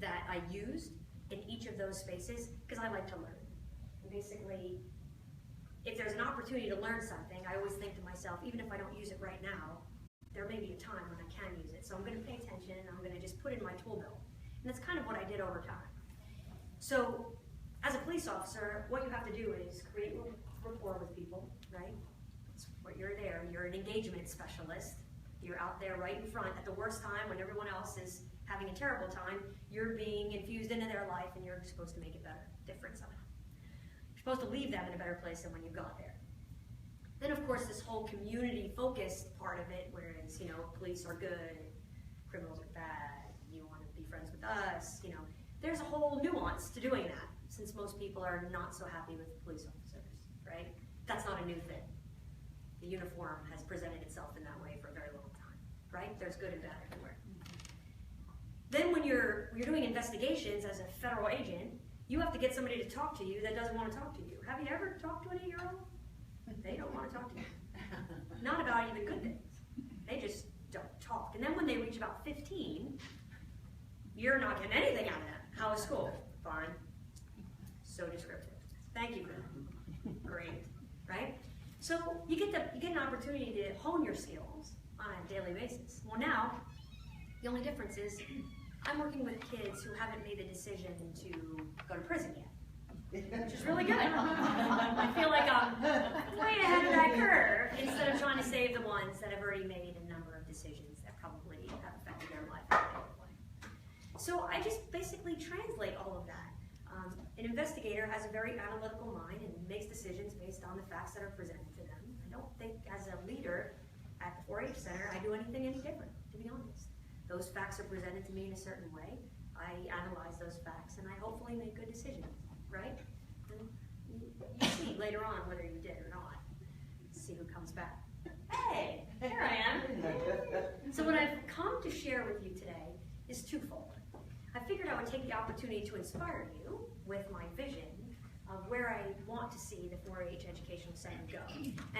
that I used in each of those spaces because I like to learn. And basically, if there's an opportunity to learn something, I always think to myself, even if I don't use it right now, there may be a time when I can use it. So I'm going to pay attention and I'm going to just put it in my tool belt. And that's kind of what I did over time. So as a police officer, what you have to do is create rapport with people, right? That's what you're there. You're an engagement specialist. You're out there right in front at the worst time when everyone else is having a terrible time. You're being infused into their life and you're supposed to make it better, different somehow. You're supposed to leave them in a better place than when you got there. Then of course this whole community-focused part of it, whereas, you know, police are good, criminals are bad, you want to be friends with us, you know, there's a whole nuance to doing that, since most people are not so happy with police officers, right? That's not a new thing. The uniform has presented itself in that way for a very long time, right? There's good and bad everywhere. Then when you're doing investigations as a federal agent, you have to get somebody to talk to you that doesn't want to talk to you. Have you ever talked to an 8-year-old? They don't want to talk to you. Not about even good things. They just don't talk. And then when they reach about 15, you're not getting anything out of them. How was school? Fine. So descriptive. Thank you for that. Great. Right? So you get an opportunity to hone your skills on a daily basis. Well, now, the only difference is I'm working with kids who haven't made the decision to go to prison yet, which is really good. I feel like I'm way ahead of that curve instead of trying to save the ones that have already made a number of decisions that probably have affected their life in a negative way. So I just basically translate all of that. An investigator has a very analytical mind and makes decisions based on the facts that are presented to them. I don't think as a leader at the 4-H Center I do anything any different, to be honest. Those facts are presented to me in a certain way. I analyze those facts and I hopefully make good decisions, right? And you see later on whether you did or not. Let's see who comes back. Hey, here I am. So what I've come to share with you today is twofold. I figured I would take the opportunity to inspire you with my vision of where I want to see the 4-H Educational Center go.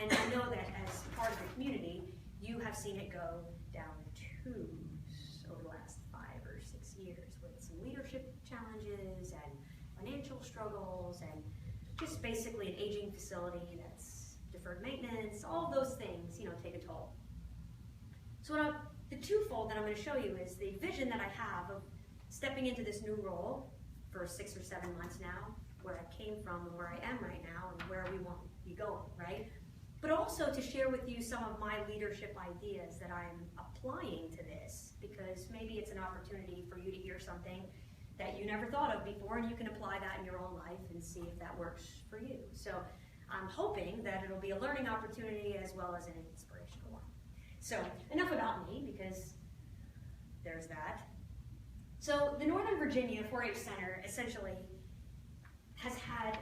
And I know that as part of the community, you have seen it go down tubes over the last 5 or 6 years with some leadership challenges and financial struggles and just basically an aging facility that's deferred maintenance, all those things, you know, take a toll. So the twofold that I'm going to show you is the vision that I have of stepping into this new role for 6 or 7 months now, where I came from and where I am right now and where we want to be going, right? But also to share with you some of my leadership ideas that I'm applying to this, because maybe it's an opportunity for you to hear something that you never thought of before and you can apply that in your own life and see if that works for you. So I'm hoping that it'll be a learning opportunity as well as an inspirational one. So enough about me, because there's that. So the Northern Virginia 4-H Center essentially has had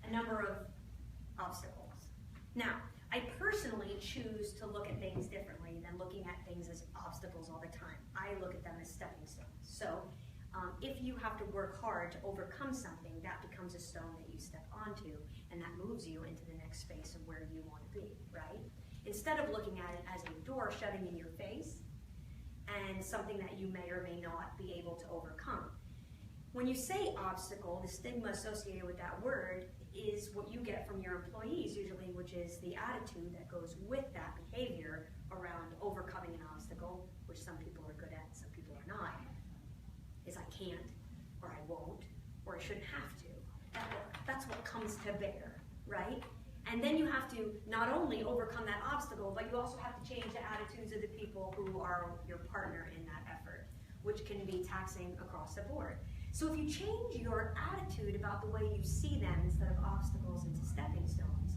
a number of obstacles. Now, I personally choose to look at things differently than looking at things as obstacles all the time. I look at them as stepping stones. So if you have to work hard to overcome something, that becomes a stone that you step onto, and that moves you into the next space of where you want to be, right? Instead of looking at it as a door shutting in your face, and something that you may or may not be able to overcome. When you say obstacle, the stigma associated with that word is what you get from your employees usually, which is the attitude that goes with that behavior around overcoming an obstacle, which some people are good at, some people are not, is I can't, or I won't, or I shouldn't have to. That's what comes to bear, right? And then you have to not only overcome that obstacle, but you also have to change the attitudes of the people who are your partner in that effort, which can be taxing across the board. So if you change your attitude about the way you see them instead of obstacles into stepping stones,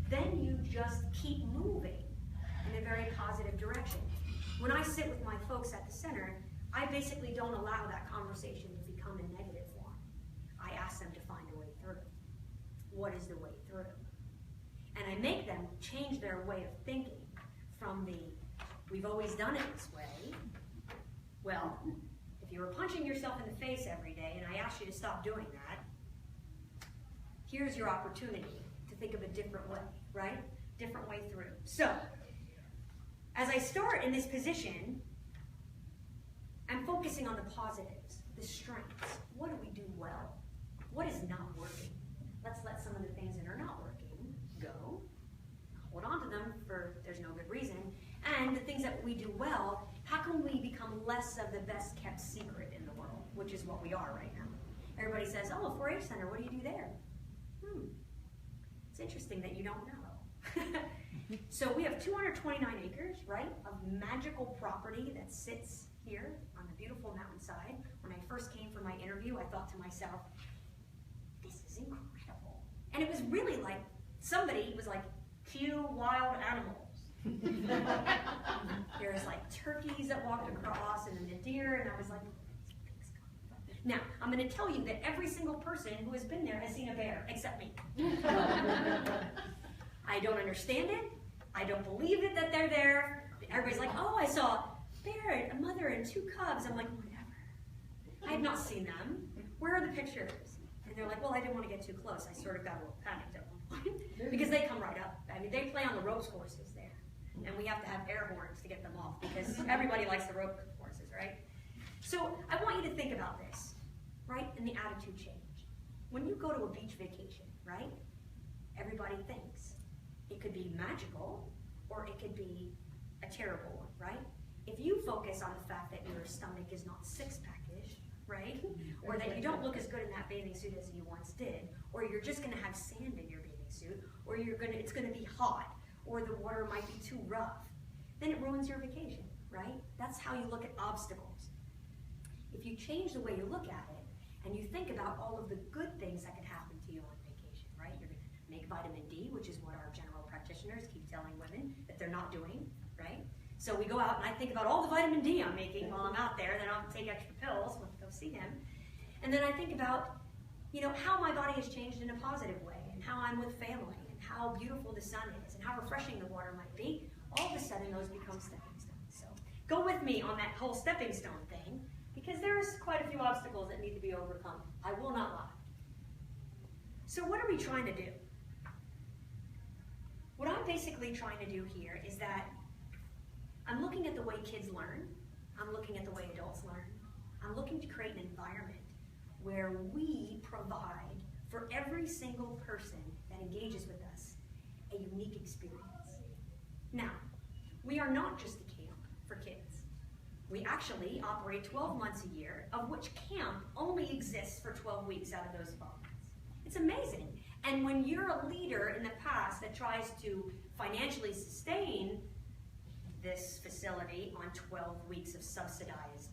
then you just keep moving in a very positive direction. When I sit with my folks at the center, I basically don't allow that conversation to become a negative one. I ask them to find a way through. What is the way through? And I make them change their way of thinking from the, we've always done it this way. Well, if you were punching yourself in the face every day and I asked you to stop doing that, here's your opportunity to think of a different way, right? Different way through. So, as I start in this position, I'm focusing on the positives, the strengths. less of the best kept secret in the world, which is what we are right now. Everybody says, oh, a 4-H center, what do you do there? It's interesting that you don't know. So we have 229 acres, right, of magical property that sits here on the beautiful mountainside. When I first came for my interview, I thought to myself, this is incredible. And it was really like, somebody was like, cue wild animals. There's like turkeys that walked across and then the deer, and I was like, now, I'm going to tell you that every single person who has been there has seen a bear, except me. I don't understand it. I don't believe it that they're there. Everybody's like, oh, I saw a bear, a mother, and 2 cubs. I'm like, whatever. I have not seen them. Where are the pictures? And they're like, well, I didn't want to get too close. I sort of got a little panicked at one point because they come right up. I mean, they play on the ropes courses there. And we have to have air horns to get them off because everybody likes the rope courses, right? So I want you to think about this, right? And the attitude change. When you go to a beach vacation, right? Everybody thinks it could be magical or it could be a terrible one, right? If you focus on the fact that your stomach is not 6-pack-ish, right? Or that you don't look as good in that bathing suit as you once did, or you're just gonna have sand in your bathing suit, or it's gonna be hot, or the water might be too rough, then it ruins your vacation, right? That's how you look at obstacles. If you change the way you look at it, and you think about all of the good things that could happen to you on vacation, right? You're gonna make vitamin D, which is what our general practitioners keep telling women that they're not doing, right? So we go out and I think about all the vitamin D I'm making while I'm out there, then I'll take extra pills when I go see him. And then I think about, how my body has changed in a positive way, and how I'm with family, and how beautiful the sun is, and how refreshing the water might be. All of a sudden, those become stepping stones. So go with me on that whole stepping stone thing, because there's quite a few obstacles that need to be overcome. I will not lie. So what are we trying to do? What I'm basically trying to do here is that I'm looking at the way kids learn. I'm looking at the way adults learn. I'm looking to create an environment where we provide for every single person that engages with us a unique experience. Now, we are not just a camp for kids. We actually operate 12 months a year, of which camp only exists for 12 weeks out of those 12 months. It's amazing. And when you're a leader in the past that tries to financially sustain this facility on 12 weeks of subsidized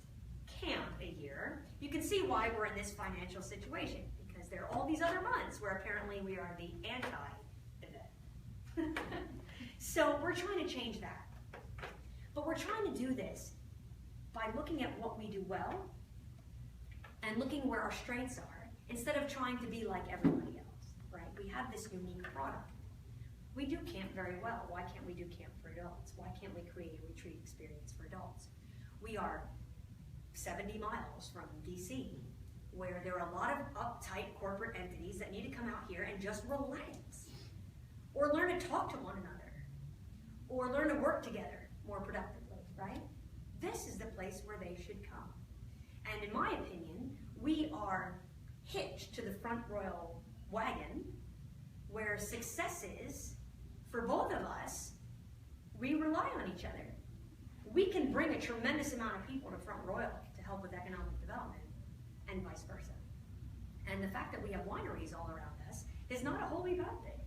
camp a year, you can see why we're in this financial situation, because there are all these other months where apparently we are the anti-event. So we're trying to change that. But we're trying to do this by looking at what we do well and looking where our strengths are, instead of trying to be like everybody else, right? We have this unique product. We do camp very well. Why can't we do camp for adults? Why can't we create a retreat experience for adults? We are 70 miles from DC, where there are a lot of uptight corporate entities that need to come out here and just relax, or learn to talk to one another, or learn to work together more productively, right? This is the place where they should come. And in my opinion, we are hitched to the front royal wagon, where success is, for both of us, we rely on each other. We can bring a tremendous amount of people to Front Royal to help with economic development, and vice versa. And the fact that we have wineries all around us is not a wholly bad thing,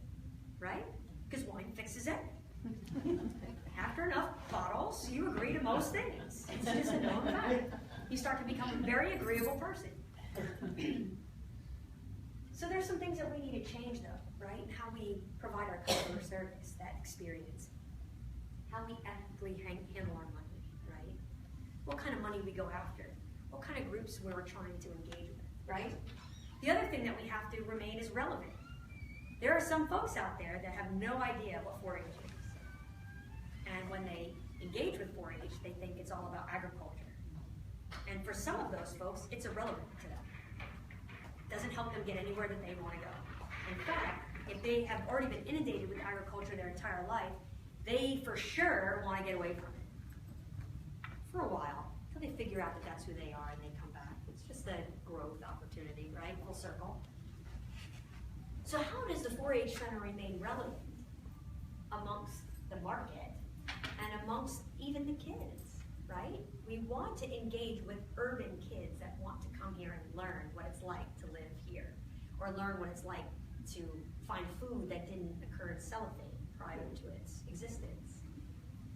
right? Because wine fixes everything. After enough bottles, you agree to most things. It's just a known fact. You start to become a very agreeable person. So there's some things that we need to change, though, right? How we provide our customer service, that experience. How we ethically handle our money, right? What kind of money we go after. What kind of groups we're trying to engage with, right? The other thing that we have to remain is relevant. There are some folks out there that have no idea what 4-H is. And when they engage with 4-H, they think it's all about agriculture. And for some of those folks, it's irrelevant to them. It doesn't help them get anywhere that they want to go. In fact, if they have already been inundated with agriculture their entire life, they for sure want to get away from it. For a while, until they figure out that that's who they are and they come back. It's just a growth opportunity, right? Full circle. So how does the 4-H Center remain relevant amongst the market and amongst even the kids, right? We want to engage with urban kids that want to come here and learn what it's like to live here, or learn what it's like to find food that didn't occur in cellophane prior to its existence,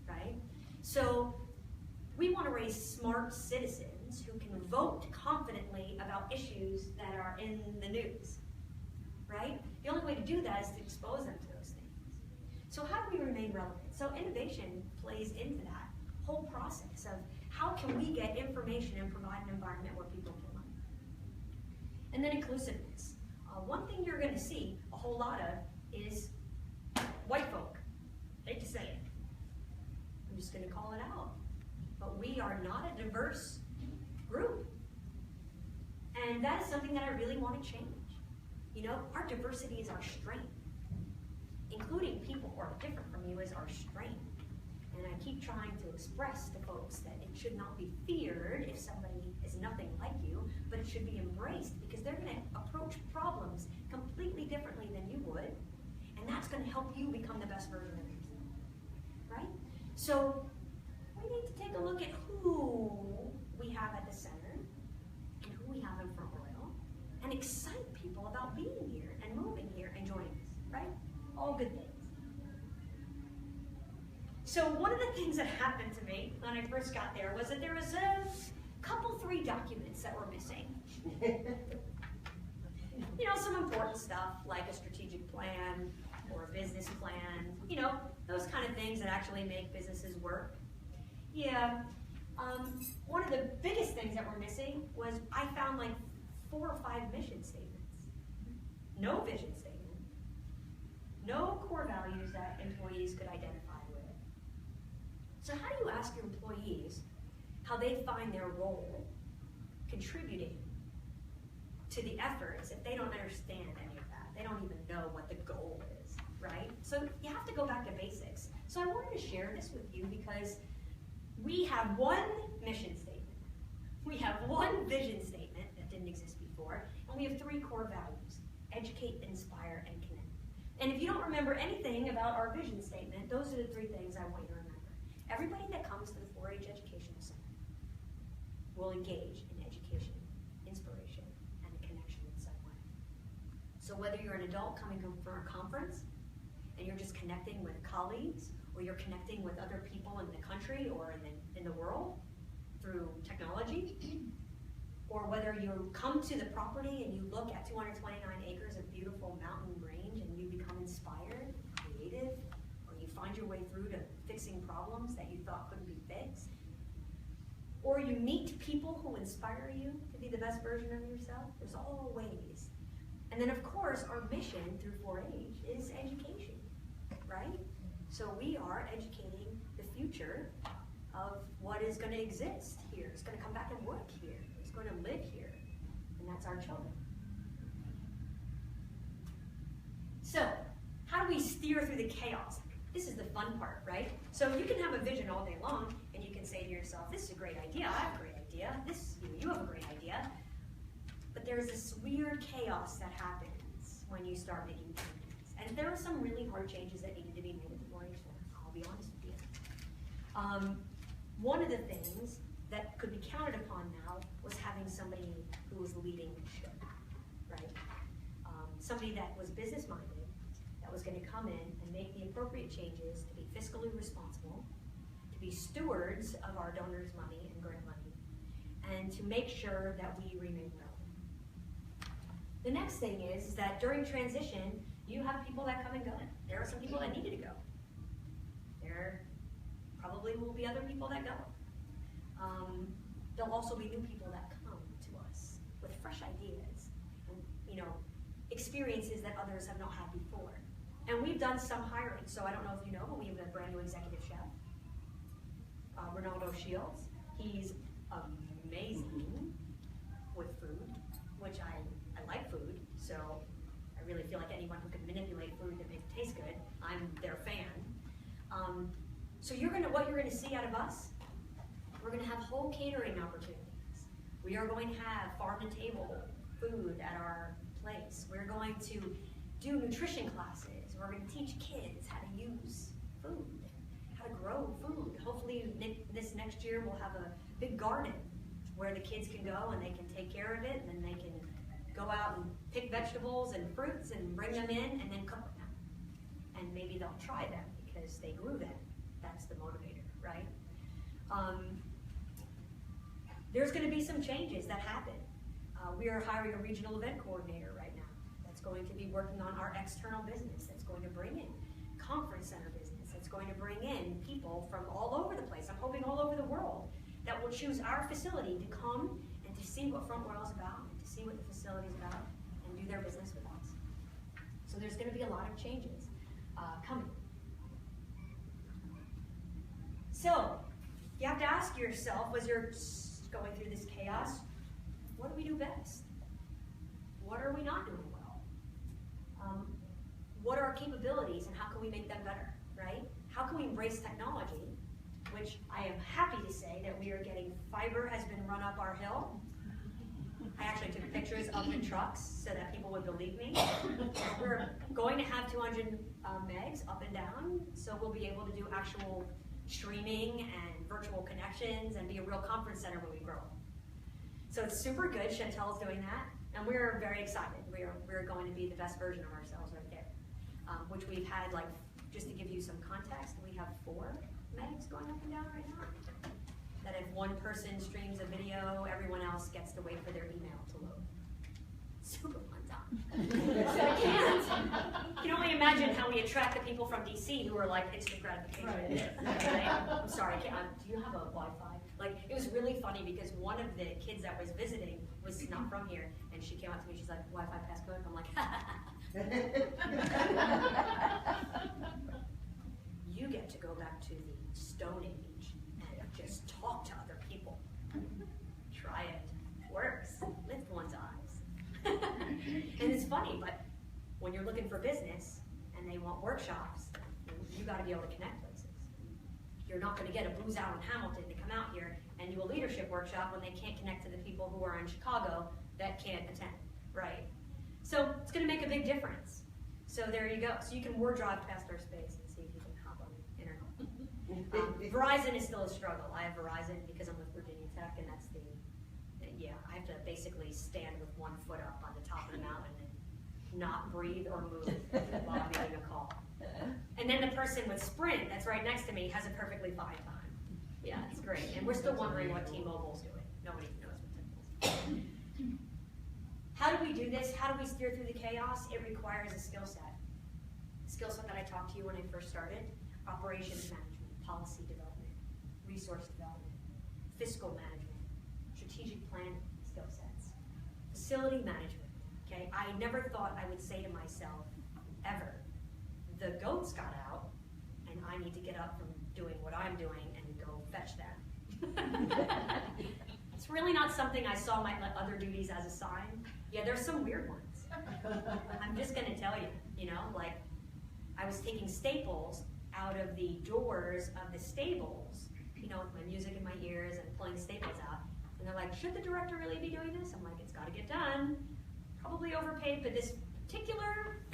right? So we want to raise smart citizens who can vote confidently about issues that are in the news, right? The only way to do that is to expose them to those things. So how do we remain relevant? So innovation plays into that whole process of how can we get information and provide an environment where people can learn. And then inclusiveness. One thing you're going to see a whole lot of is white folk. Hate to say it. I'm just going to call it out. But we are not a diverse group. And that is something that I really want to change. You know, our diversity is our strength. Including people who are different from you is our strength. And I keep trying to express to folks that it should not be feared if somebody is nothing like you, but it should be embraced because they're going to approach problems completely differently than you would, and that's going to help you become the best version of yourself, right? So we need to take a look at who we have at the center and who we have in Front Royal and excite people about being here and moving here and joining us, right? All good things. So one of the things that happened to me when I first got there was that there was three documents that were missing. You know, some important stuff like a strategic plan or a business plan, you know, those kind of things that actually make businesses work. Yeah, one of the biggest things that were missing was I found like 4 or 5 mission statements. No vision statement. No core values that employees could identify with. So how do you ask your employees how they find their role contributing to the efforts if they don't understand any of that? They don't even know what the goal is, right? So you have to go back to basics. So I wanted to share this with you because we have one mission statement. We have one vision statement that didn't exist before, and we have 3 core values: educate, inspire, and connect. And if you don't remember anything about our vision statement, those are the 3 things I want you to remember. Everybody that comes to the 4-H Educational Center will engage in education, inspiration, and a connection in some way. So whether you're an adult coming from a conference and you're just connecting with colleagues, or you're connecting with other people in the country or in the world through technology, or whether you come to the property and you look at 229 acres of beautiful mountain range and you become inspired, creative, or you find your way through to fixing problems that you thought couldn't be fixed, or you meet people who inspire you to be the best version of yourself. There's all ways. And then of course our mission through 4-H is education, right? So we are educating the future of what is going to exist here. It's going to come back and work here. It's going to live here. And that's our children. So how do we steer through the chaos? This is the fun part, right? So you can have a vision all day long, and you can say to yourself, this is a great idea, I have a great idea, this, you have a great idea. But there's this weird chaos that happens when you start making changes. And there are some really hard changes that needed to be made at the 4-H Center, I'll be honest with you. One of the things that could be counted upon now was having somebody who was leading the ship, right? Somebody that was business-minded, that was going to come in and make the appropriate changes to be fiscally responsible, to be stewards of our donors' money and grant money, and to make sure that we remain relevant. The next thing is that during transition, you have people that come and go. There are some people that needed to go. There probably will be other people that go. There'll also be new people that come to us with fresh ideas and, you know, experiences that others have not had before. And we've done some hiring, so I don't know if you know, but we have a brand new executive chef, Ronaldo Shields. He's amazing with food, which I like food, so I really feel like anyone who can manipulate food to make it taste good, I'm their fan. So what you're gonna see out of us, we're gonna have whole catering opportunities. We are going to have farm-to-table food at our place. We're going to do nutrition classes. We're going to teach kids how to use food, how how to grow food. Hopefully this next year we'll have a big garden where the kids can go and they can take care of it, and then they can go out and pick vegetables and fruits and bring them in and then cook them. And maybe they'll try them because they grew them. That's the motivator, right? There's going to be some changes that happen. We are hiring a regional event coordinator right now that's going to be working on our external business, that's going to bring in conference center business, that's going to bring in people from all over the place, I'm hoping all over the world, that will choose our facility to come and to see what Front Royal is about, and to see what the facility is about, and do their business with us. So there's going to be a lot of changes coming. So you have to ask yourself, as you're going through this chaos, what do we do best? What are we not doing well? What are our capabilities and how can we make them better, right? How can we embrace technology, which I am happy to say that we are getting, fiber has been run up our hill. I actually took pictures of the trucks so that people would believe me. We're going to have 200 megs up and down, so we'll be able to do actual streaming and virtual connections and be a real conference center when we grow. So it's super good. Chantel's doing that, and we're very excited. We're going to be the best version of ourselves right there, which we've had, like, just to give you some context, we have 4 megs going up and down right now. That if one person streams a video, everyone else gets to wait for their email to load. Super fun time. So I can't. You can only imagine how we attract the people from DC who are like instant gratification. Right. I'm sorry, do you have a Wi-Fi? Like, it was really funny because one of the kids that was visiting was not from here, and she came up to me, she's like, Wi-Fi passcode? I'm like, you get to go back to the Stone Age and just talk to other people. Try it. Works. Lift one's eyes. And it's funny, but when you're looking for business and they want workshops, you got to be able to connect places. You're not going to get a Booz Allen Hamilton to come out here and do a leadership workshop when they can't connect to the people who are in Chicago that can't attend, right? So it's going to make a big difference. So there you go. So you can word drive past our space and see if you can hop on the internet. Verizon is still a struggle. I have Verizon because I'm with Virginia Tech, and that's I have to basically stand with one foot up on the top of the mountain and not breathe or move while I'm making a call. And then the person with Sprint that's right next to me has a perfectly fine time. Yeah, it's great. And we're still wondering what T-Mobile's doing. Nobody knows what T-Mobile's doing. How do we do this? How do we steer through the chaos? It requires a skill set. The skill set that I talked to you when I first started: operations management, policy development, resource development, fiscal management, strategic planning skill sets, facility management. Okay, I never thought I would say to myself, ever, the goats got out, and I need to get up from doing what I'm doing and go fetch them. It's really not something I saw my other duties as a sign. Yeah, there's some weird ones. I'm just going to tell you, like I was taking staples out of the doors of the stables, with my music in my ears and pulling staples out. And they're like, should the director really be doing this? I'm like, it's got to get done. Probably overpaid for this particular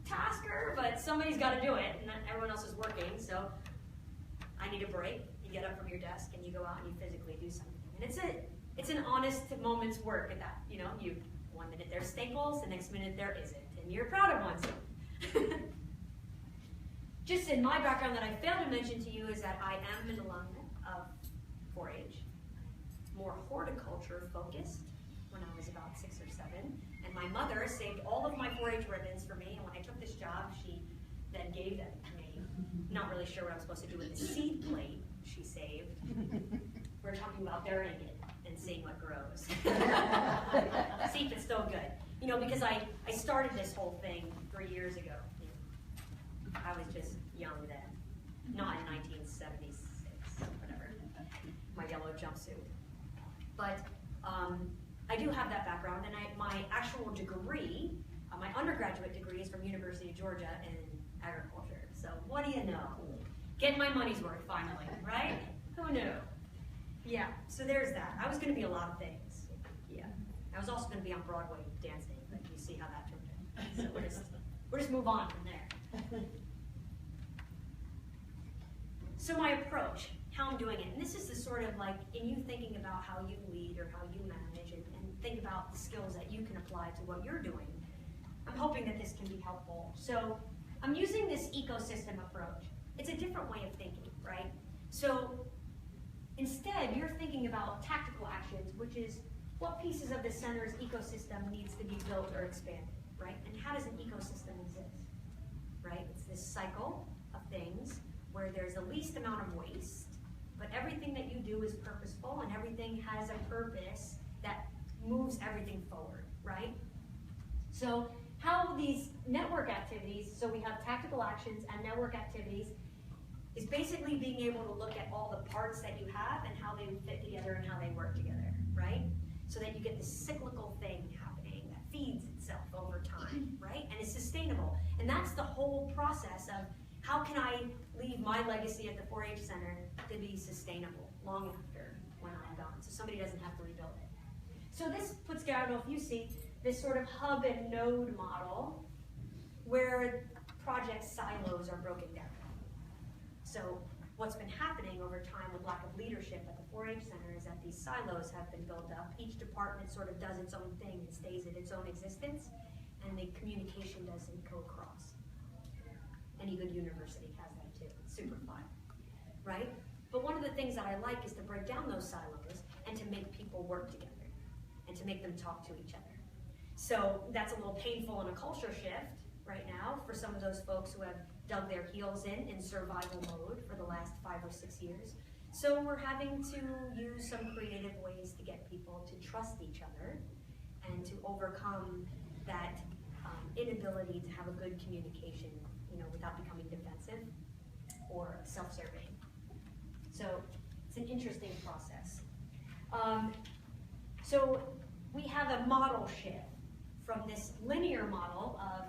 tasker, but somebody's got to do it, and everyone else is working, so I need a break. You get up from your desk and you go out and you physically do something. And it's an honest moment's work at that. You 1 minute there's staples, the next minute there isn't, and you're proud of oneself. Just in my background that I failed to mention to you is that I am an alum of 4-H, more horticulture focused when I was about 6 or 7. And my mother saved all of my 4-H ribbons for me, and when I took this job, she then gave them to me. Not really sure what I'm supposed to do with the seed plate she saved. We're talking about burying it and seeing what grows. See if it's still good. Because I started this whole thing 3 years ago. I was just young then, not in 1976, whatever, my yellow jumpsuit. But I do have that background, and my actual degree, my undergraduate degree is from University of Georgia in agriculture. So what do you know? Getting my money's worth finally, right? Who knew? Yeah, so there's that. I was going to be a lot of things. Yeah, I was also going to be on Broadway dancing, but you see how that turned out. So we'll just move on from there. So my approach, how I'm doing it, and this is the sort of like, in you thinking about how you lead or how you manage and think about the skills that you can apply to what you're doing. I'm hoping that this can be helpful. So I'm using this ecosystem approach. It's a different way of thinking, right? So instead, you're thinking about tactical actions, which is what pieces of the center's ecosystem needs to be built or expanded, right? And how does an ecosystem exist, right? It's this cycle of things where there's the least amount of waste, but everything that you do is purposeful and everything has a purpose that moves everything forward, right? So how these network activities, so we have tactical actions and network activities, is basically being able to look at all the parts that you have and how they fit together and how they work together, right? So that you get this cyclical thing happening that feeds itself over time, right? And it's sustainable. And that's the whole process of how can I leave my legacy at the 4-H Center to be sustainable long after when I'm gone, so somebody doesn't have to rebuild it. So this puts together, I don't know if you see, this sort of hub and node model where project silos are broken down. So what's been happening over time with lack of leadership at the 4-H Center is that these silos have been built up. Each department sort of does its own thing and stays in its own existence, and the communication doesn't go across. Any good university has that too. It's super fun, right? But one of the things that I like is to break down those silos and to make people work together and to make them talk to each other. So that's a little painful in a culture shift right now for some of those folks who have dug their heels in survival mode for the last 5 or 6 years. So we're having to use some creative ways to get people to trust each other and to overcome that inability to have a good communication, without becoming defensive or self-serving. So it's an interesting process. So we have a model shift from this linear model of,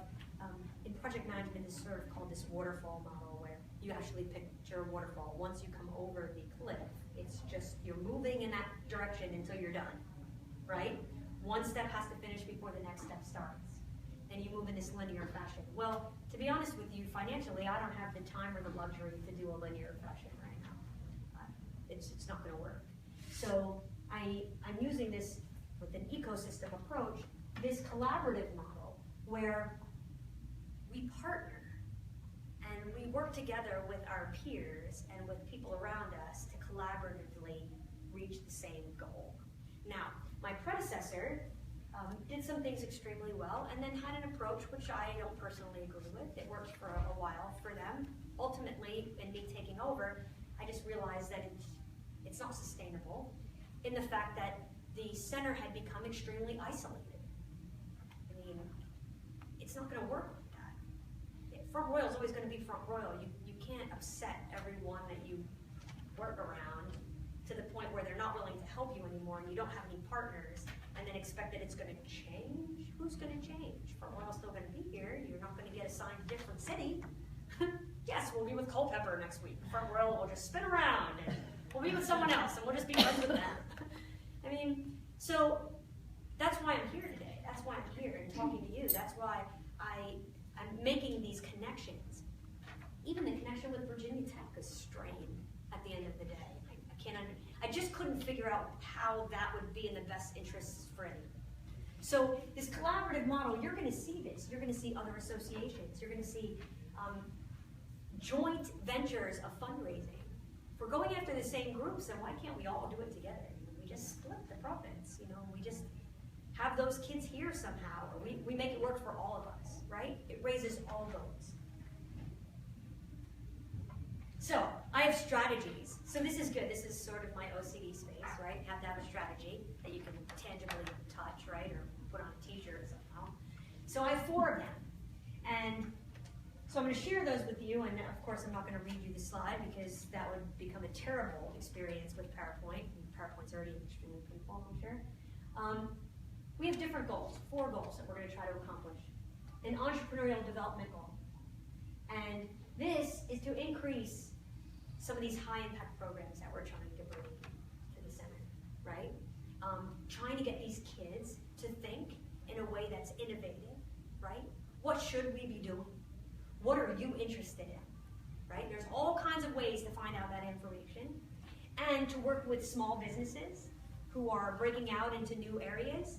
in project management, is sort of called this waterfall model, where you actually picture a waterfall. Once you come over the cliff, it's just, you're moving in that direction until you're done, right? One step has to finish before the next step starts. And you move in this linear fashion. Well, to be honest with you, financially, I don't have the time or the luxury to do a linear fashion right now. It's not going to work. So I'm using this with an ecosystem approach, this collaborative model where we partner and we work together with our peers and with people around us to collaboratively reach the same goal. Now, my predecessor did some things extremely well and then had an approach which I don't personally agree with. It worked for a while for them. Ultimately, in me taking over, I just realized that it's not sustainable in the fact that the center had become extremely isolated. I mean, it's not going to work like that. Front Royal is always going to be Front Royal. You can't upset everyone that you work around to the point where they're not willing to help you anymore and you don't have any partners, and then expect that it's going to change. Who's going to change? Front Royal's still going to be here. You're not going to get assigned a different city. Yes, we'll be with Culpeper next week. Front Royal will just spin around and we'll be with someone else and we'll just be friends with them. I mean, so that's why I'm here today. That's why I'm here and talking to you. That's why I'm making these connections. Even the connection with Virginia Tech is strained at the end of the day. I just couldn't figure out how that would be in the best interests for anyone. So this collaborative model, you're going to see this. You're going to see other associations. You're going to see joint ventures of fundraising. If we're going after the same groups, then why can't we all do it together? We just split the profits. We just have those kids here somehow, or we make it work for all of us, right? It raises all boats. So I have strategies. So this is good. This is sort of my OCD space, right? You have to have a strategy that you can tangibly touch, right? Or put on a t-shirt somehow. So I have 4 of them. And so I'm going to share those with you. And of course, I'm not going to read you the slide because that would become a terrible experience with PowerPoint. And PowerPoint's already extremely painful, I'm sure. We have different goals, 4 goals that we're going to try to accomplish. An entrepreneurial development goal. And this is to increase some of these high-impact programs that we're trying to bring to the center, right? Trying to get these kids to think in a way that's innovative, right? What should we be doing? What are you interested in? right? There's all kinds of ways to find out that information, and to work with small businesses who are breaking out into new areas.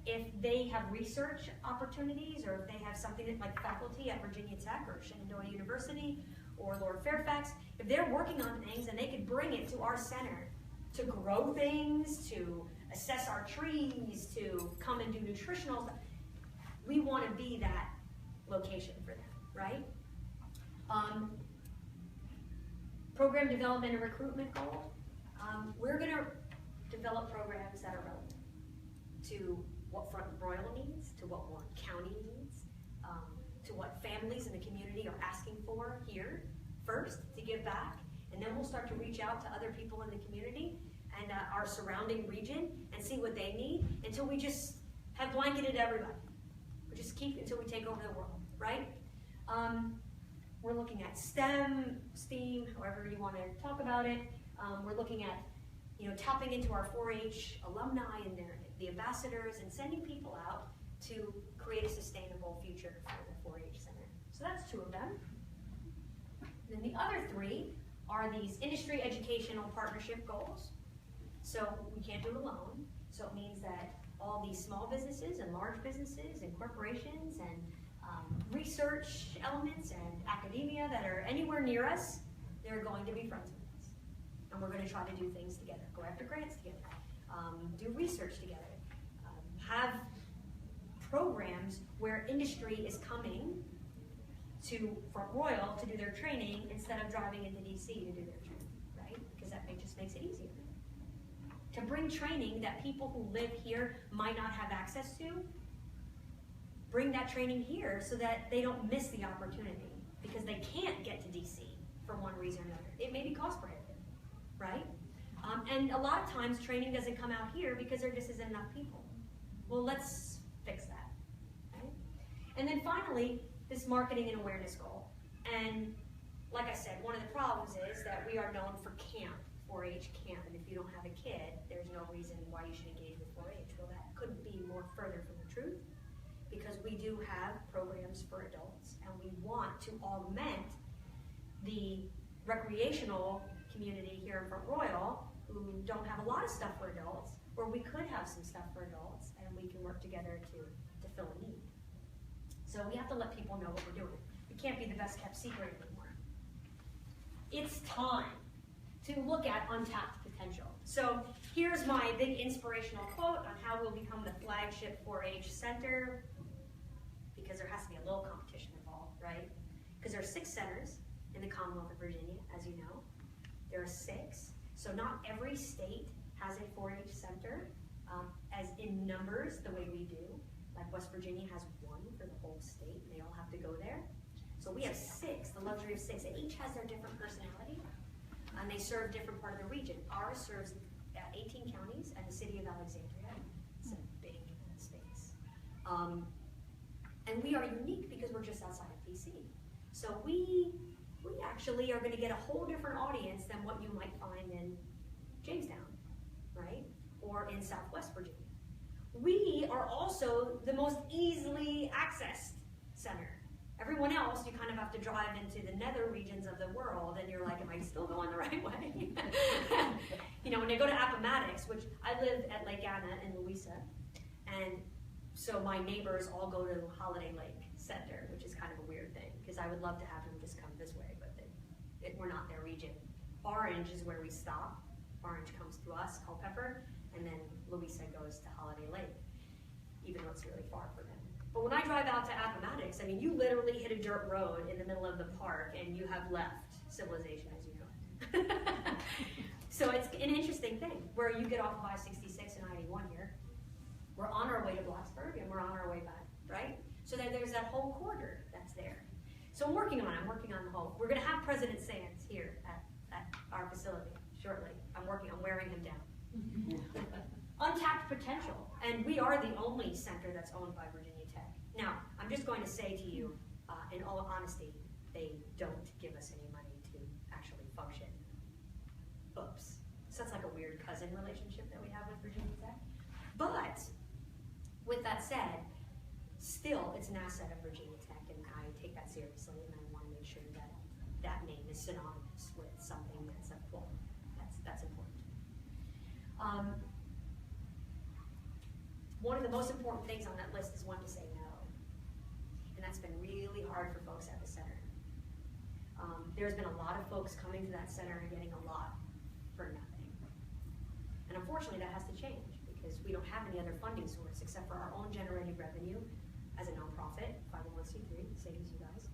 If they have research opportunities, or if they have something that, like faculty at Virginia Tech or Shenandoah University or Lord Fairfax, if they're working on things and they could bring it to our center to grow things, to assess our trees, to come and do nutritional stuff, we want to be that location for them, right? Program development and recruitment goal. We're going to develop programs that are relevant to what Front Royal needs, to what Warren County needs, to what families in the community are asking for here first to give back, and then we'll start to reach out to other people in the community and our surrounding region and see what they need until we just have blanketed everybody. We just keep until we take over the world, right? We're looking at STEM, STEAM, however you want to talk about it. We're looking at, tapping into our 4-H alumni and the ambassadors and sending people out to create a sustainable future for the 4-H Center. So that's 2 of them. Then the other 3 are these industry educational partnership goals. So we can't do it alone. So it means that all these small businesses and large businesses and corporations and research elements and academia that are anywhere near us, they're going to be friends with us. And we're going to try to do things together, go after grants together, do research together, have programs where industry is coming to Front Royal to do their training instead of driving into DC to do their training, right? Because that just makes it easier. To bring training that people who live here might not have access to, bring that training here so that they don't miss the opportunity because they can't get to DC for one reason or another. It may be cost prohibitive, right? And a lot of times training doesn't come out here because there just isn't enough people. Well, let's fix that, right? And then finally, this marketing and awareness goal. And like I said, one of the problems is that we are known for camp, 4-H camp, and if you don't have a kid, there's no reason why you should engage with 4-H. Well, that couldn't be more further from the truth, because we do have programs for adults, and we want to augment the recreational community here in Front Royal who don't have a lot of stuff for adults, where we could have some stuff for adults, and we can work together to fill a need. So we have to let people know what we're doing. We can't be the best kept secret anymore. It's time to look at untapped potential. So here's my big inspirational quote on how we'll become the flagship 4-H center, because there has to be a little competition involved, right? Because there are 6 centers in the Commonwealth of Virginia, as you know. There are 6. So not every state has a 4-H center, as in numbers, the way we do. Like West Virginia has 1 for the whole state, and they all have to go there. So we have 6, the luxury of 6, and each has their different personality, and they serve different part of the region. Ours serves 18 counties and the city of Alexandria. It's a big space. And we are unique because we're just outside of DC. So we actually are going to get a whole different audience than what you might find in Jamestown, right? Or in Southwest Virginia. We are also the most easily accessed center. Everyone else, you kind of have to drive into the nether regions of the world, and you're like, am I still going the right way? When you go to Appomattox, which I live at Lake Anna in Louisa, and so my neighbors all go to Holiday Lake Center, which is kind of a weird thing, because I would love to have them just come this way, but we're not their region. Orange is where we stop. Orange comes to us, Culpeper, and then Louisa goes to Holiday Lake, even though it's really far for them. But when I drive out to Appomattox, I mean, you literally hit a dirt road in the middle of the park, and you have left civilization as you know it. So it's an interesting thing, where you get off of I-66 and I-81 here. We're on our way to Blacksburg, and we're on our way back, right? So then there's that whole corridor that's there. So I'm working on the whole. We're going to have President Sands here at our facility shortly. I'm wearing him down. Untapped potential, and we are the only center that's owned by Virginia Tech. Now, I'm just going to say to you, in all honesty, they don't give us any money to actually function. Oops. So that's like a weird cousin relationship that we have with Virginia Tech. But, with that said, still, it's an asset of Virginia Tech, and I take that seriously, and I want to make sure that that name is synonymous with something that's of quality. That's important. One of the most important things on that list is when to say no. And that's been really hard for folks at the center. There's been a lot of folks coming to that center and getting a lot for nothing. And unfortunately that has to change because we don't have any other funding source except for our own generated revenue as a nonprofit, 501c3, same as you guys,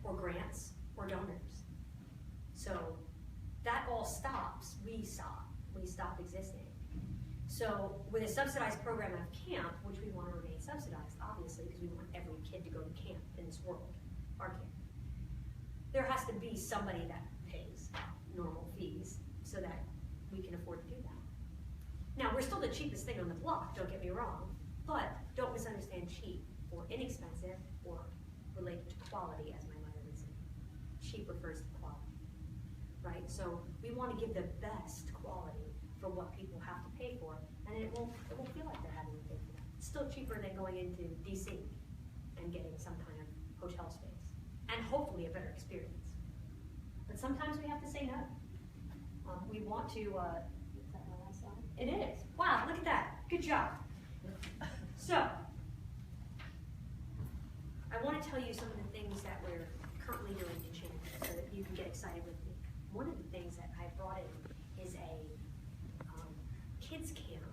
or grants or donors. So that all stops, we stop existing. So with a subsidized program of camp, which we want to remain subsidized, obviously, because we want every kid to go to camp in this world, our camp, there has to be somebody that pays normal fees so that we can afford to do that. Now, we're still the cheapest thing on the block, don't get me wrong, but don't misunderstand cheap or inexpensive or related to quality, as my mother would say. Cheap refers to quality, right? So we want to give the best quality for what people have to pay for, and it won't feel like they're having to pay for that. It's still cheaper than going into DC and getting some kind of hotel space, and hopefully a better experience. But sometimes we have to say no. We want to, is that my last slide? It is. Wow, look at that. Good job. So, I want to tell you some of the things that we're currently doing to change so that you can get excited with me. One of the things that I brought in is a kids camp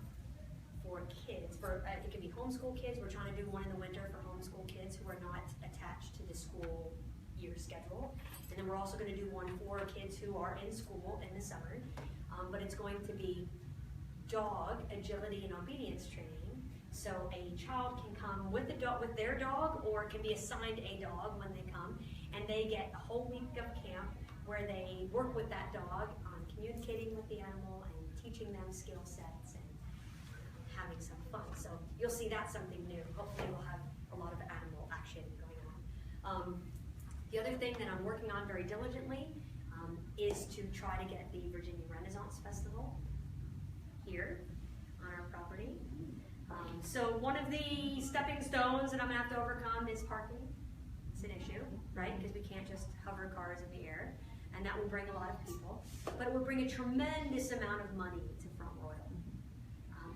for kids. It could be homeschool kids. We're trying to do one in the winter for homeschool kids who are not attached to the school year schedule. And then we're also going to do one for kids who are in school in the summer. But it's going to be dog agility and obedience training. So a child can come with their dog, or can be assigned a dog when they come, and they get a whole week of camp where they work with that dog on communicating with the animal and teaching them skill sets and having some fun. So you'll see that's something new. Hopefully we'll have a lot of animal action going on. The other thing that I'm working on very diligently is to try to get the Virginia Renaissance Festival here on our property. So one of the stepping stones that I'm going to have to overcome is parking. It's an issue, right? Because we can't just hover cars in the air. And that will bring a lot of people. But it will bring a tremendous amount of money to Front Royal.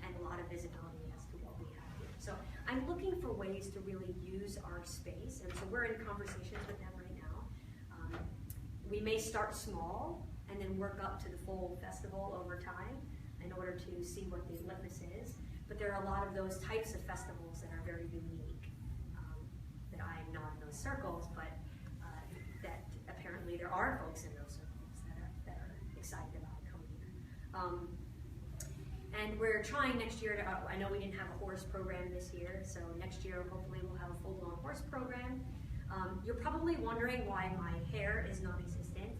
And a lot of visibility as to what we have here. So I'm looking for ways to really use our space. And so we're in conversations with them right now. We may start small and then work up to the full festival over time in order to see what the litmus is. But there are a lot of those types of festivals that are very unique, that I am not in those circles, but that apparently there are folks in those circles that are excited about coming here. And we're trying next year to, I know we didn't have a horse program this year, so next year hopefully we'll have a full-blown horse program. You're probably wondering why my hair is non-existent.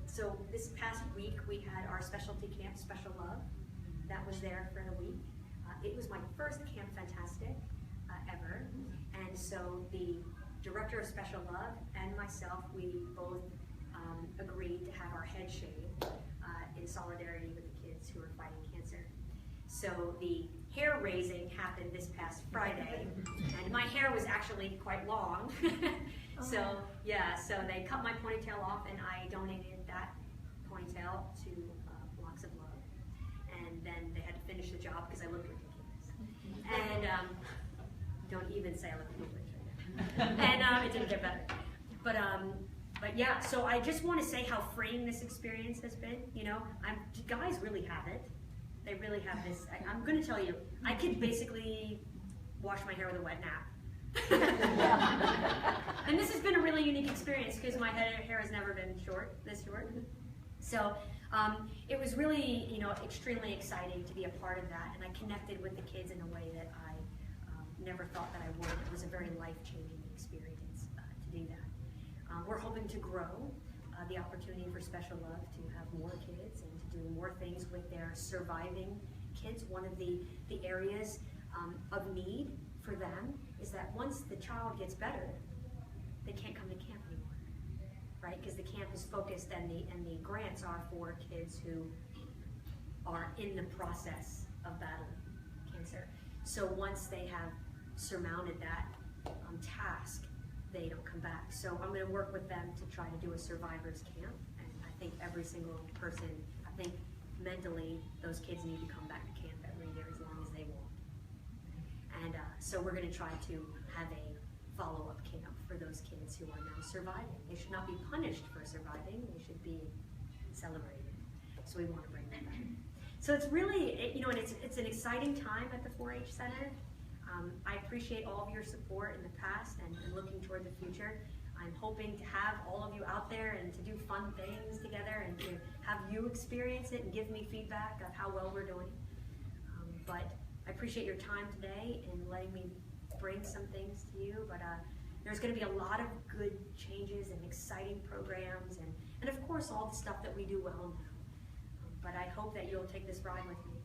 So this past week we had our specialty camp, Special Love, that was there for the week. It was my first Camp Fantastic ever, and so the director of Special Love and myself, we both agreed to have our head shaved in solidarity with the kids who are fighting cancer. So the hair raising happened this past Friday, and my hair was actually quite long. So yeah, so they cut my ponytail off, and I donated that ponytail to Blocks of Love. And then they had to finish the job because I looked ridiculous. And don't even say I look foolish. And it didn't get better. But yeah, so I just want to say how freeing this experience has been. You know, guys really have it. They really have this. I'm going to tell you, I could basically wash my hair with a wet nap. And this has been a really unique experience because my hair has never been this short. So it was really, you know, extremely exciting to be a part of that, and I connected with the kids in a way that I never thought that I would. It was a very life-changing experience to do that. We're hoping to grow the opportunity for Special Love to have more kids and to do more things with their surviving kids. One of the areas of need for them is that once the child gets better, they can't come to camp anymore, right? Because the camp is focused and the grants are for kids who are in the process of battling cancer. So once they have surmounted that task, they don't come back. So I'm going to work with them to try to do a survivors camp, and I think every single person, I think mentally those kids need to come back to camp every year as long as they want. And so we're going to try to have a follow-up camp for those kids who are now surviving. They should not be punished for surviving, they should be celebrated. So we want to bring them back. So it's really, you know, and it's an exciting time at the 4-H Center. I appreciate all of your support in the past and looking toward the future. I'm hoping to have all of you out there and to do fun things together and to have you experience it and give me feedback of how well we're doing. But I appreciate your time today and letting me bring some things to you. But there's going to be a lot of good changes and exciting programs and of course all the stuff that we do well now. But I hope that you'll take this ride with me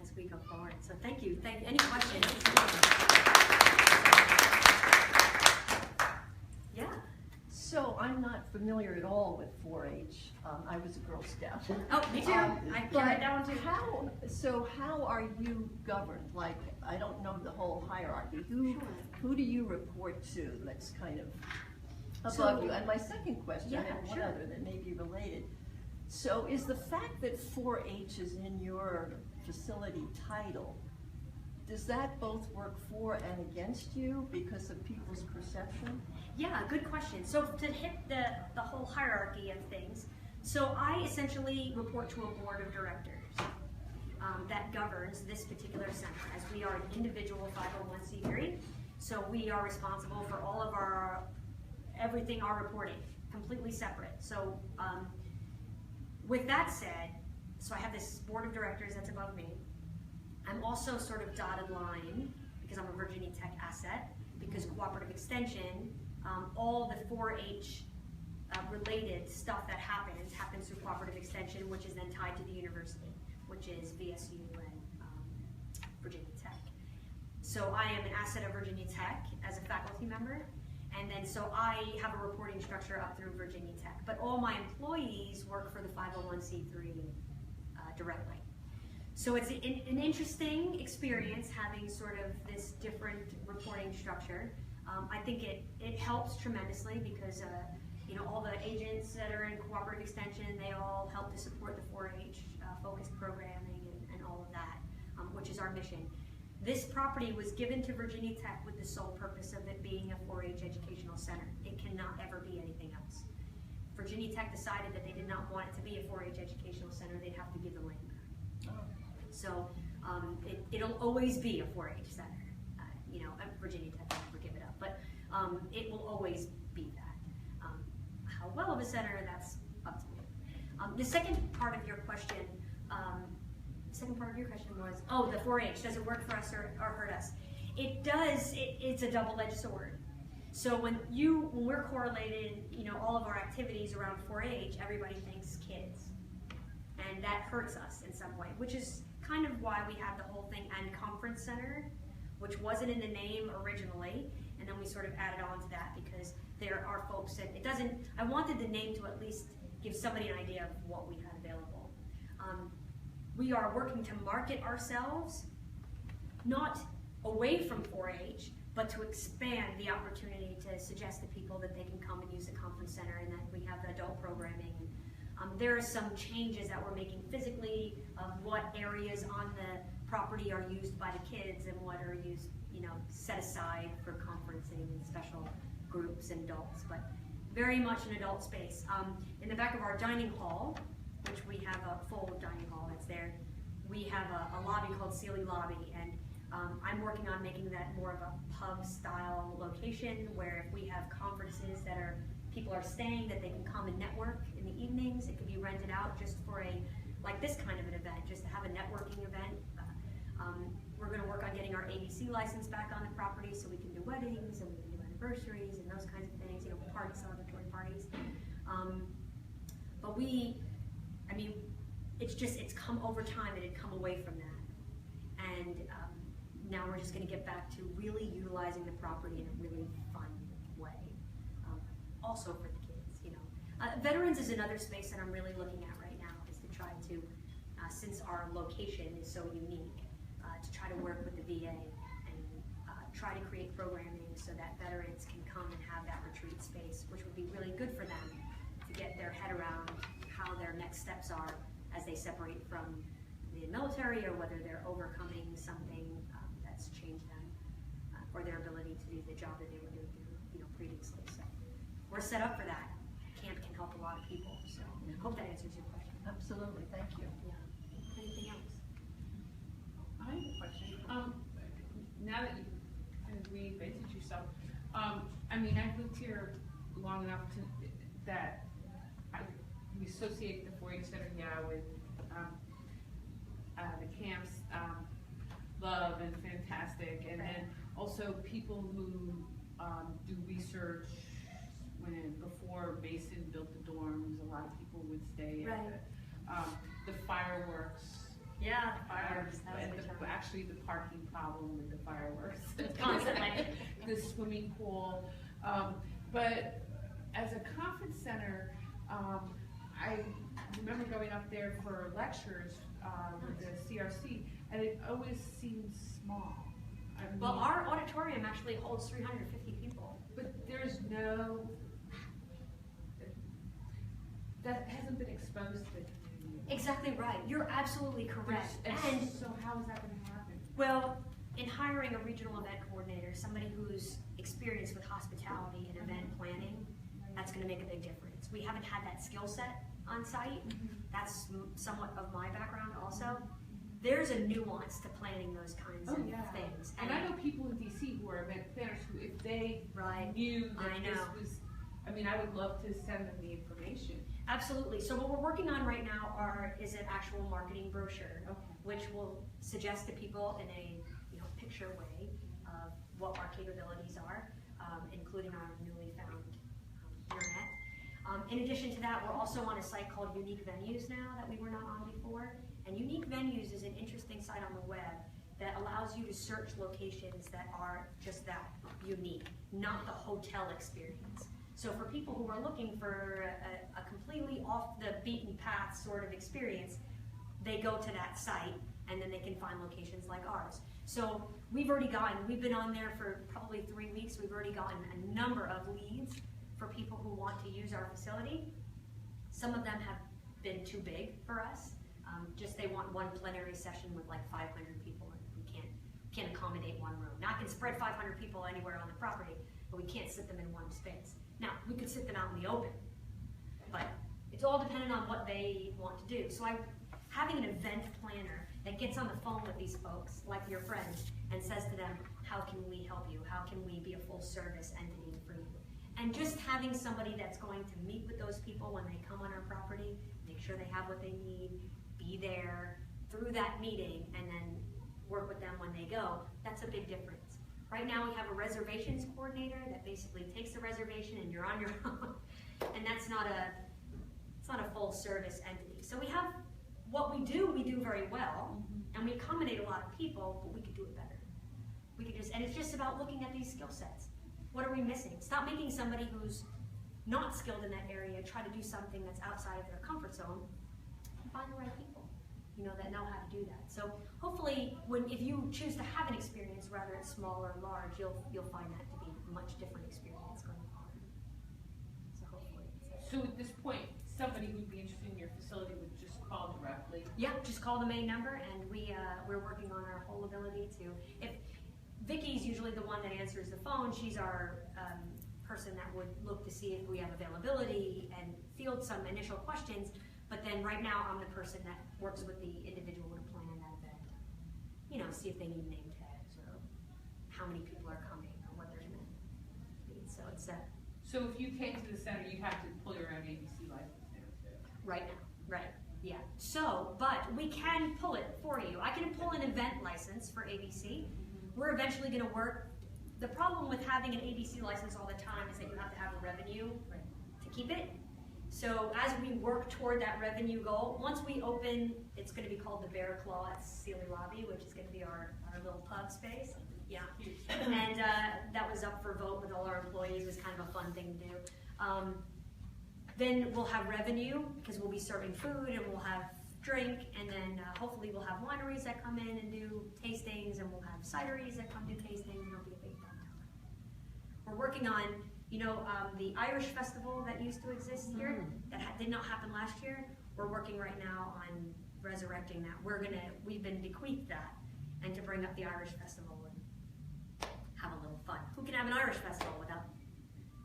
as we go forward. So thank you. Any questions? Yeah. So I'm not familiar at all with 4-H. I was a Girl Scout. Oh, me too. I carried that one too. How are you governed? Like, I don't know the whole hierarchy. Who do you report to that's kind of above you? And my second question, I have one other that may be related. So is the fact that 4-H is in your facility title, does that both work for and against you because of people's perception? Yeah, good question. So to hit the whole hierarchy of things, so I essentially report to a board of directors that governs this particular center, as we are an individual 501c3. So we are responsible for all of our reporting, completely separate. So with that said, so I have this board of directors that's above me. I'm also sort of dotted line, because I'm a Virginia Tech asset, because cooperative extension, all the 4-H related stuff that happens through cooperative extension, which is then tied to the university, which is VSU and Virginia Tech. So I am an asset of Virginia Tech as a faculty member, and then so I have a reporting structure up through Virginia Tech. But all my employees work for the 501c3 directly. So it's an interesting experience having sort of this different reporting structure. I think it helps tremendously because you know, all the agents that are in cooperative extension, they all help to support the 4-H focused programming and all of that, which is our mission. This property was given to Virginia Tech with the sole purpose of it being a 4-H educational center. It cannot ever be anything else. Virginia Tech decided that they did not want it to be a 4-H educational center. They'd have to give the land back. So it'll always be a 4-H center. You know, Virginia Tech will never give it up, but it will always be that. How well of a center, that's up to me. The second part of your question was, oh, the 4-H, does it work for us or hurt us? It does. It's a double-edged sword. So when we're correlated, you know, all of our activities around 4-H, everybody thinks kids, and that hurts us in some way, which is kind of why we have the whole thing and conference center, which wasn't in the name originally, and then we sort of added on to that because there are folks that it doesn't. I wanted the name to at least give somebody an idea of what we had available. We are working to market ourselves, not away from 4-H, but to expand the opportunity to suggest to people that they can come and use the conference center and that we have the adult programming. There are some changes that we're making physically of what areas on the property are used by the kids and what are used, you know, set aside for conferencing and special groups and adults, but very much an adult space. In the back of our dining hall, which we have a full dining hall that's there, we have a lobby called Sealy Lobby, and I'm working on making that more of a pub-style location where if we have conferences that people are staying, that they can come and network in the evenings. It could be rented out just for like this kind of an event, just to have a networking event. We're going to work on getting our ABC license back on the property so we can do weddings and we can do anniversaries and those kinds of things, you know, celebratory parties. But I mean, it's come over time, it had come away from that. And now we're just going to get back to really utilizing the property in a really fun way. Also for the kids, you know. Veterans is another space that I'm really looking at right now, is to try to, since our location is so unique, to try to work with the VA and try to create programming so that veterans can come retreat space, which would be really good for them to get their head around how their next steps are as they separate from the military, or whether they're overcoming something that's changed them, or their ability to do the job that they were doing, previously. So we're set up for that. Camp can help a lot of people. So I hope that answers your question. Absolutely, thank you. Yeah. Anything else? I have a question. Now that you've kind of reinvented yourself, I've lived here long enough that we associate the 4-H Center, with the camps, love and fantastic, and then also people who do research. Before Mason built the dorms, a lot of people would stay at the fireworks. Yeah, fireworks. Actually, the parking problem with the fireworks. Constantly. The swimming pool. But as a conference center, I remember going up there for lectures with the CRC, and it always seemed small. Well, our auditorium actually holds 350 people. But there's no, that hasn't been exposed to the community. Exactly right. You're absolutely correct. And so how is that going to happen? Well, in hiring a regional event coordinator, somebody who's experienced with hospitality and event planning, that's going to make a big difference. We haven't had that skill set on site. That's somewhat of my background also. There's a nuance to planning those kinds of things. And I know people in DC who are event planners who, if they knew that this was, I would love to send them the information. Absolutely. So what we're working on right now is an actual marketing brochure, which will suggest to people in a picture way of what our capabilities are, including our newly found internet. In addition to that, we're also on a site called Unique Venues now that we were not on before. And Unique Venues is an interesting site on the web that allows you to search locations that are just that, unique, not the hotel experience. So for people who are looking for a completely off the beaten path sort of experience, they go to that site and then they can find locations like ours. So we've been on there for probably 3 weeks, we've already gotten a number of leads for people who want to use our facility. Some of them have been too big for us. They want one plenary session with like 500 people, and we can't accommodate one room. Now I can spread 500 people anywhere on the property, but we can't sit them in one space. Now, we could sit them out in the open, but it's all dependent on what they want to do. So having an event planner that gets on the phone with these folks, like your friends, and says to them, how can we help you? How can we be a full service entity for you? And just having somebody that's going to meet with those people when they come on our property, make sure they have what they need, be there through that meeting, and then work with them when they go, that's a big difference. Right now we have a reservations coordinator that basically takes the reservation and you're on your own, and it's not a full service entity. So we have what we do very well, and we accommodate a lot of people, but we could do it better. And it's just about looking at these skill sets. What are we missing? Stop making somebody who's not skilled in that area try to do something that's outside of their comfort zone, and find the right people, that know how to do that. So hopefully, if you choose to have an experience, whether it's small or large, you'll find that to be a much different experience going forward. So hopefully. So at this point, somebody who'd be interested in your facility would just call directly? Yeah, just call the main number, and we're working on our whole ability to. If Vicky's usually the one that answers the phone, she's our person that would look to see if we have availability and field some initial questions. But then right now, I'm the person that works with the individual to plan that event. See if they need name tags or how many people are coming or what they're going to need. So it's that. So if you came to the center, you have to pull your own ABC license now too. Right now, right? Yeah. So, but we can pull it for you. I can pull an event license for ABC. We're eventually going to work. The problem with having an ABC license all the time is that you have to have a revenue to keep it. So as we work toward that revenue goal, once we open, it's going to be called the Bear Claw at Sealy Lobby, which is going to be our little pub space. Yeah, and that was up for vote with all our employees. It was kind of a fun thing to do. Then we'll have revenue because we'll be serving food and we'll have drink, and then hopefully we'll have wineries that come in and do tastings, and we'll have cideries that come do tastings, and it'll be a big fun time. We're working on You know, the Irish festival that used to exist here, that did not happen last year, we're working right now on resurrecting that. We've been bequeathed that, and to bring up the Irish festival and have a little fun. Who can have an Irish festival without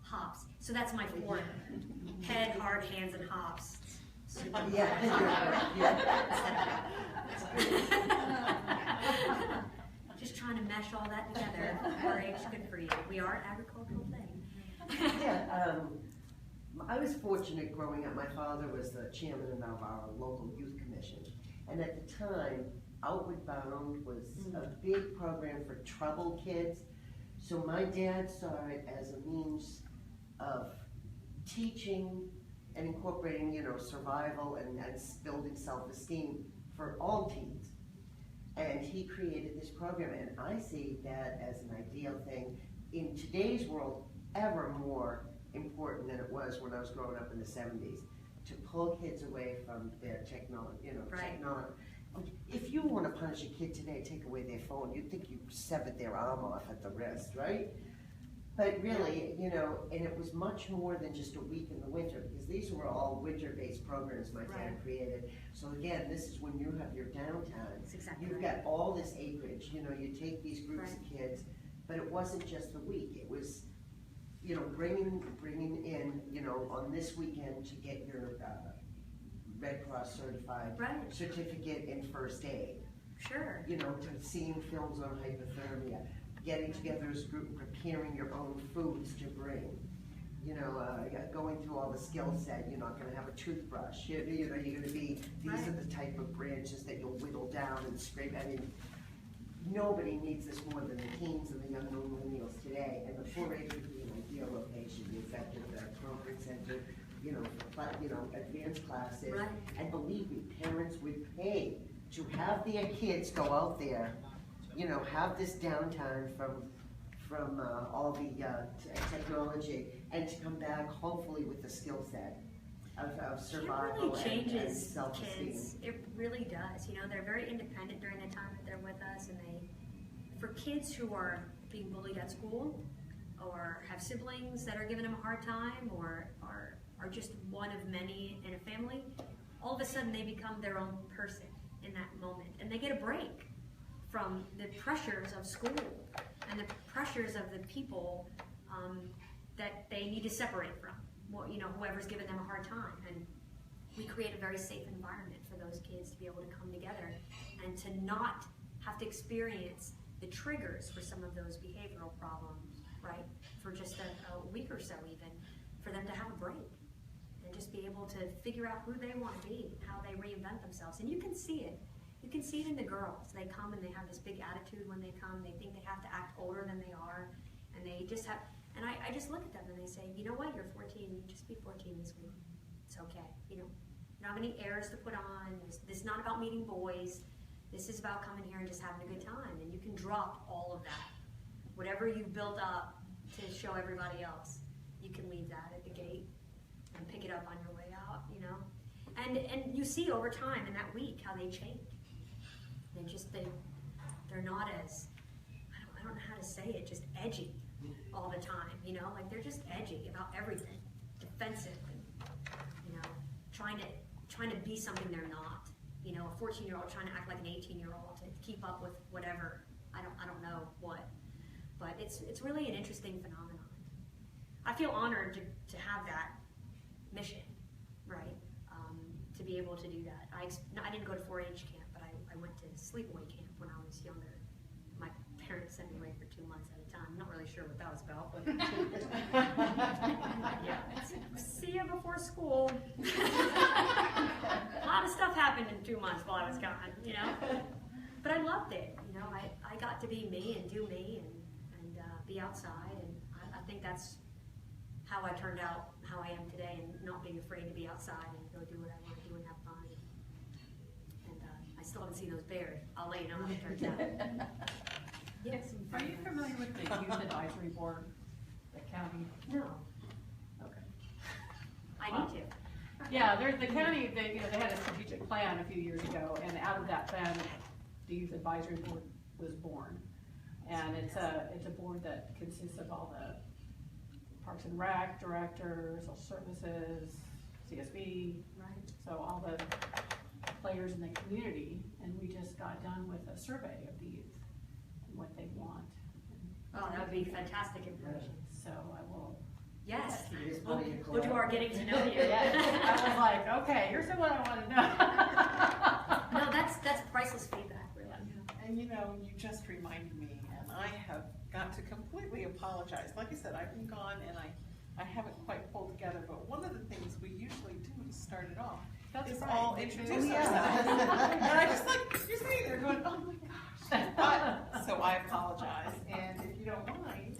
hops? So that's my fourth. Head, heart, hands, and hops. Just trying to mesh all that together. 4-H, good for you. We are an agricultural thing. Yeah, I was fortunate growing up. My father was the chairman of our local youth commission. And at the time, Outward Bound was a big program for troubled kids. So my dad saw it as a means of teaching and incorporating, you know, survival and building self-esteem for all teens. And he created this program, and I see that as an ideal thing in today's world, ever more important than it was when I was growing up in the 70s, to pull kids away from their technology, you know, technology. If you want to punish a kid today, take away their phone, you'd think you severed their arm off at the wrist, right? But really, you know, and it was much more than just a week in the winter, because these were all winter-based programs my dad created. So again, this is when you have your downtime. Exactly You've got all this acreage, you know, you take these groups of kids, but it wasn't just the week. It was, you know, bringing in, you know, on this weekend to get your Red Cross certified certificate in first aid. Sure. You know, to seeing films on hypothermia, getting together as a group, preparing your own foods to bring. You know, going through all the skill set. You're not going to have a toothbrush. You know, you're going to be, these are the type of branches that you'll whittle down and scrape. I mean, nobody needs this more than the teens and the young millennials today. And the 4-H would be an ideal location. The effective conference center, you know, advanced classes. And believe me, parents would pay to have their kids go out there, you know, have this downtime from all the technology, and to come back hopefully with the skill set of survival and changes self-esteem. Kids. It really does. You know, they're very independent during the time that they're with us, and for kids who are being bullied at school, or have siblings that are giving them a hard time, or are just one of many in a family, all of a sudden they become their own person in that moment, and they get a break from the pressures of school and the pressures of the people that they need to separate from. Well, you know, whoever's giving them a hard time, and we create a very safe environment for those kids to be able to come together and to not have to experience the triggers for some of those behavioral problems, right? For just a week or so even, for them to have a break and just be able to figure out who they want to be, how they reinvent themselves. And you can see it. You can see it in the girls. They come and they have this big attitude when they come. They think they have to act older than they are. And they just have, and I just look at them and they say, you know what, you're 14, you just be 14 this week. It's okay. You know, you don't have any airs to put on. This is not about meeting boys. This is about coming here and just having a good time. And you can drop all of that. Whatever you've built up to show everybody else, you can leave that at the gate and pick it up on your way out, you know. And you see over time in that week how they change. They're not as, I don't know how to say it, just edgy all the time, you know, like they're just edgy about everything, defensive, and, you know, trying to be something they're not, you know, a 14-year-old trying to act like an 18-year-old to keep up with whatever, I don't know what, but it's really an interesting phenomenon. I feel honored to have that mission, right, to be able to do that. I didn't go to 4-H camp, but I went to sleepaway camp when I was younger. My parents sent me away for 2 months at a time. I'm not really sure what that was about, but yeah. See you before school. A lot of stuff happened in 2 months while I was gone, you know. But I loved it, you know. I got to be me and do me and be outside, and I think that's how I turned out how I am today, and not being afraid to be outside and go do what I want to do and have fun. And I still haven't seen those bears. I'll let you know how it turns out. Yes. Are you familiar with the Youth Advisory Board, the county? No. Okay. I need to. Yeah, the county, they had a strategic plan a few years ago, and out of that plan, the Youth Advisory Board was born. And it's a board that consists of all the Parks and Rec Director, Social Services, CSB, Right. so all the players in the community, and we just got done with a survey of the youth and what they want. Oh, that would be fantastic information. So I will. Yes, It is we'll, funny to we'll do our getting to know you. I was like, okay, here's what I want to know. No, that's priceless feedback, really. And you know, you just reminded me, and I have got to completely apologize. Like I said, I've been gone and I haven't quite pulled together, but one of the things we usually do to start it off is right. all introduce ourselves. And I just like, you're sitting there going, oh my gosh. But, so I apologize, and if you don't mind,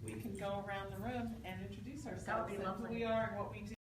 we can go around the room and introduce ourselves. be and lovely. who we are and what we do.